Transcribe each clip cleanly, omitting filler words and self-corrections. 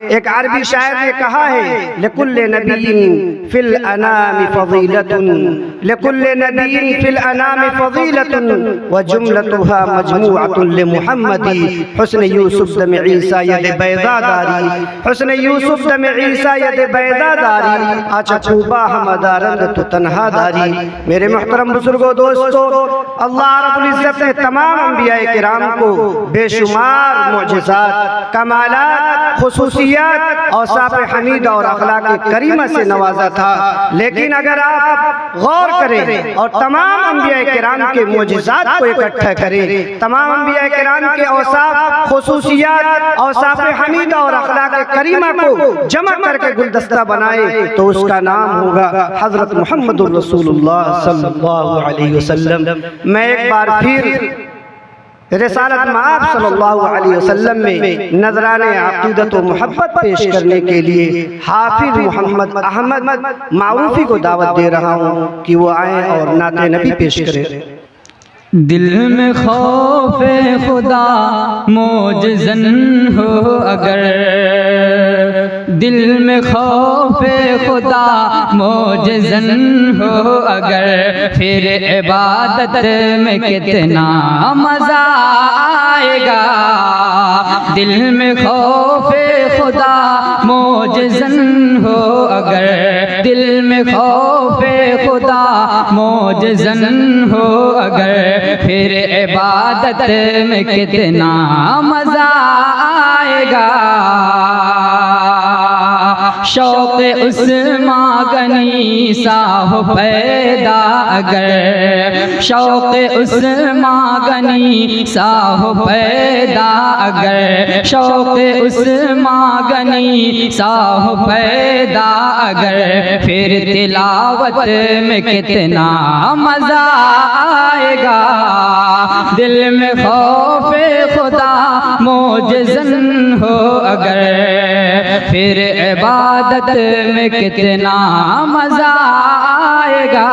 एक अरबी शायर ने कहा है, लिकुल्ले नबिय्यिन फिल अनामि फ़ज़ीलतुन, लिकुल्ले नबिय्यिन फिल अनामि फ़ज़ीलतुन व जुमलतुहा मजमूअतुन लिमुहम्मदी हुस्न यूसुफ दम ईसा यद बैज़ादारी, हुस्न यूसुफ दम ईसा यद बैज़ादारी, आचा खूबा हमदारंद तो तन्हादारी। मेरे मुहतरम बुजुर्गों, दोस्तों, अल्लाह रब्बुल इज़्ज़त ने तमाम अंबिया किराम को बेशुमार मुअजिज़ात, कमालात, खुसूसियत, औसाफ हमीदा और अखलाक करीमा से नवाजा था। लेकिन अगर आप गौर करें और तमाम अंबिया किराम के मुअजिज़ात को इकट्ठा करें, तमाम अंबिया किराम के औसाफ, खुसूसियत, औसाफ हमीदा और अखलाक करीमा को जमा करके गुलदस्ता बनाए तो उसका नाम होगा हज़रत मुहम्मदुर रसूलुल्लाह सल्लल्लाहु अलैहि वसल्लम। मैं एक बार फिर रिसालत माब सल्लल्लाहु अलैहि वसल्लम में नजराने अक़ीदत व मोहब्बत पेश करने के लिए हाफिज मोहम्मद अहमद मारूफी को दावत दे रहा हूँ कि वो आए और नाते नबी पेश करें। दिल में खौफे खुदा मोजज़न हो अगर, दिल में खौफे खुदा मोजज़न हो अगर, फिर इबादत में कितना मज़ा आएगा। दिल में खौफे खुदा मोजज़न हो अगर, दिल में खौफे खुदा मोजज़न हो अगर, फिर इबादत में कितना मज़ा आएगा। शौक़ उस्मा गनी सा हो पैदा अगर, शौक़ उस्मा गनी सा हो पैदा अगर, शौक़ उस्मा गनी सा हो पैदा अगर, फिर तिलावत में कितना मज़ा आएगा। दिल में खौफे खुदा मोजज़न हो अगर, फिर इबादत में कितना मज़ा आएगा।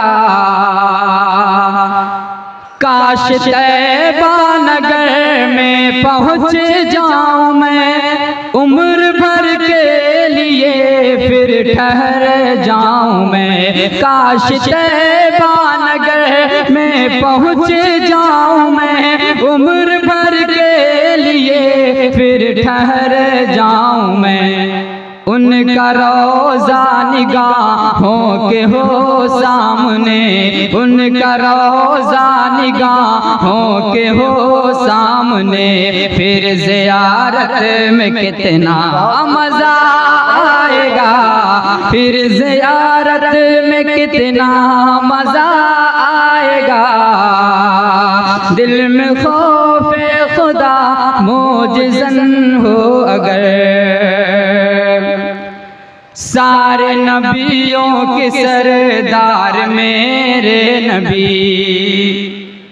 काश तैबा नगर में पहुँच जाऊँ मैं, उम्र भर के लिए फिर ठहर जाऊँ मैं। काश तैबा नगर में पहुँच जाऊँ मैं, उम्र भर के लिए फिर ठहर जाऊँ मैं। उनका रोज़ा निगाहों के हो सामने, उनका रोज़ा निगाहों के हो सामने, फिर ज़ियारत में कितना मज़ा आएगा। फिर ज़ियारत में कितना मज़ा आएगा। दिल में खौफ़े खुदा मोजज़न हो अगर, सारे नबियों के सरदार मेरे नबी,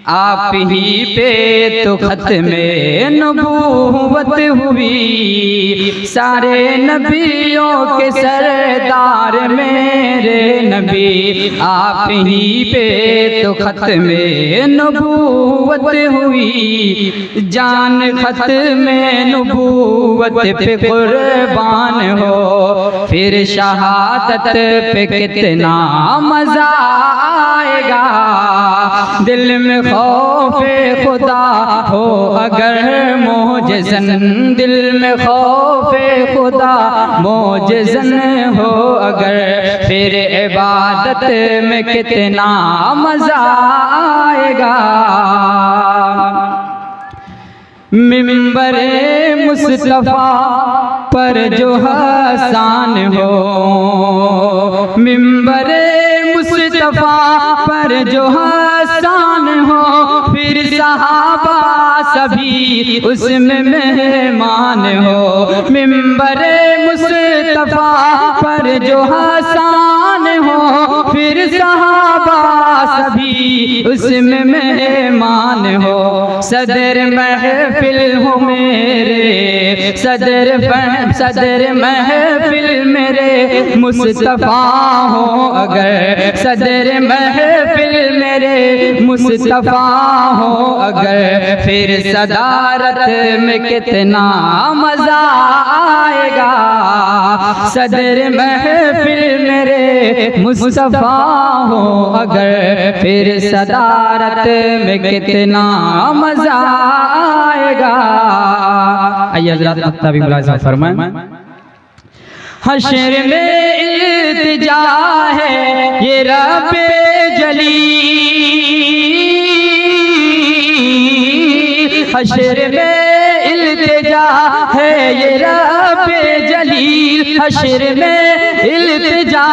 आप ही पे तो ख़त्मे नबूवत हुई। सारे नबियों के सरदार मेरे नबी, आप ही पे तो ख़त्मे नबूवत हुई। जान ख़त्मे नबूवत पे कुर्बान हो, फिर शहादत पे कितना मज़ा आएगा। दिल में खौफे खुदा हो अगर मोजज़न, दिल में खौफे खुदा मोजज़न हो अगर, फिर इबादत में कितना मज़ा आएगा। मिंबरे मुस्तफ़ा पर जो हसान हो, मिंबरे मुस्तफ़ा पर जो हसान हो, फिर सहाबा सभी उसमें मेहमान हो। मिंबरे मुस्तफ़ा पर जो हसान हो, फिर सहाबा सभी उसमें मेहमान हो। सदर महफिल हो मेरे, सदर महफिल मेरे मुस्तफ़ा हो अगर, सदर महफिल मेरे मुस्तफ़ा हो अगर, फिर सदारत में कितना मज़ा आएगा। सदर महफिल मेरे मुस्तफा हो अगर, फिर सदारत में कितना मजा आएगा। आइए हज़रात मक्ता भी मुलाज़ा फरमाएं। हश्र में इल्तिजा है ये रब्बे जलील, हश्र में इल्तिजा है ये रब्बे जलील, हश्र में इल्तिजा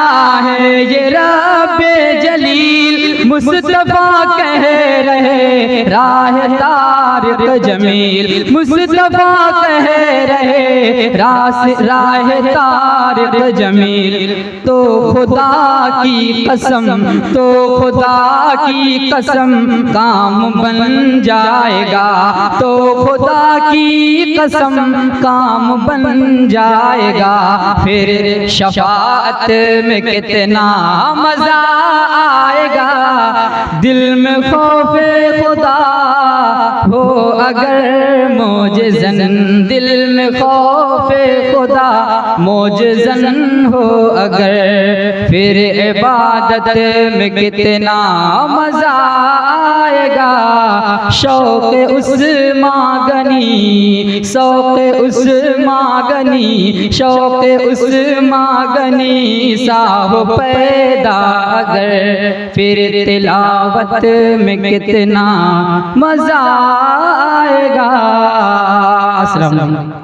है ये रब्बे जलील। मुस्तफा कह रहे राह तारिक जमील, मुस्तफा कह रहे राह तारिक जमील। तो खुदा की कसम, तो खुदा की कसम काम बन जाएगा, तो खुदा की कसम काम बन जाएगा। फिर शफाअत में कितना मजा आएगा। दिल में खौफे खुदा हो अगर मोजज़न, दिल में खौफे खुदा मोजज़न हो अगर, फिर इबादत में कितना मजा आएगा। शौक़ उस मागनी, शौक़ उस मागनी, शौक़ उस मागनी सा हो पैदा अगर, फिर तिलावत में कितना मजा आएगा। अस्सलाम वालेकुम।